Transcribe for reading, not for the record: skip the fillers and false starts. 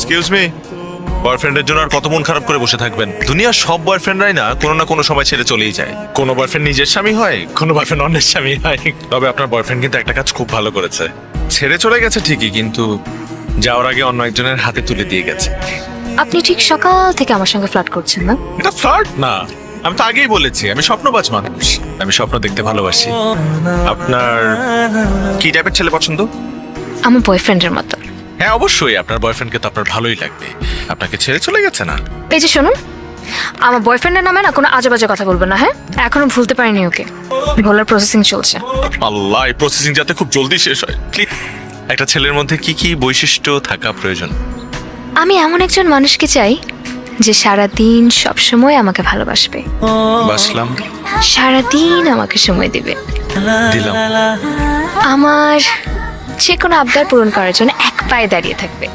Excuse me, বয়ফ্রেন্ডের জন্য আর কত মন খারাপ করে বসে থাকবেন? দুনিয়ার সব বয়ফ্রেন্ডরাই না কোনো না কোনো সময় ছেড়ে চলেই যায়। কোনো বয়ফ্রেন্ড নিজের স্বামী হয়, কোনো বয়ফ্রেন্ড অন্যের স্বামী হয়। তবে আপনার বয়ফ্রেন্ড কিন্তু একটা কাজ খুব ভালো করেছে, ছেড়ে চলে গেছে ঠিকই, কিন্তু যাওয়ার আগে অন্য একজনের হাতে তুলে দিয়ে গেছে। আপনি ঠিক সকাল থেকে আমার সঙ্গে ফ্লার্ট করছেন না? এটা ফ্লার্ট না, আমি তো আগেই বলেছি আমি স্বপ্নবাজ মানুষ, আমি স্বপ্ন দেখতে ভালোবাসি। আপনার কি টাইপের ছেলে পছন্দ? আমার বয়ফ্রেন্ডের মতো। হ্যাঁ অবশ্যই, আপনার বয়ফ্রেন্ডকে তো আপনার ভালোই লাগবে, আপনাকে ছেড়ে চলে গেছে না। এই যে শুনুন, আমার বয়ফ্রেন্ডের নামে না কোনো আজে বাজে কথা বলবেন না, হ্যাঁ? এখনো ভুলতে পারিনি ওকে, ভোলার প্রসেসিং চলছে। আল্লাহ, এই প্রসেসিং যাতে খুব জলদি শেষ হয়। একটা ছেলের মধ্যে কি কি বৈশিষ্ট্য থাকা প্রয়োজন? আমি এমন একজন মানুষকে চাই যে সারাদিন সবসময় আমাকে ভালোবাসবে, বাসলাম, সারাদিন আমাকে সময় দিবে, দিলাম। আমার যে কোনো আবদার পূরণ করার জন্য এক পায়ে দাঁড়িয়ে থাকবে।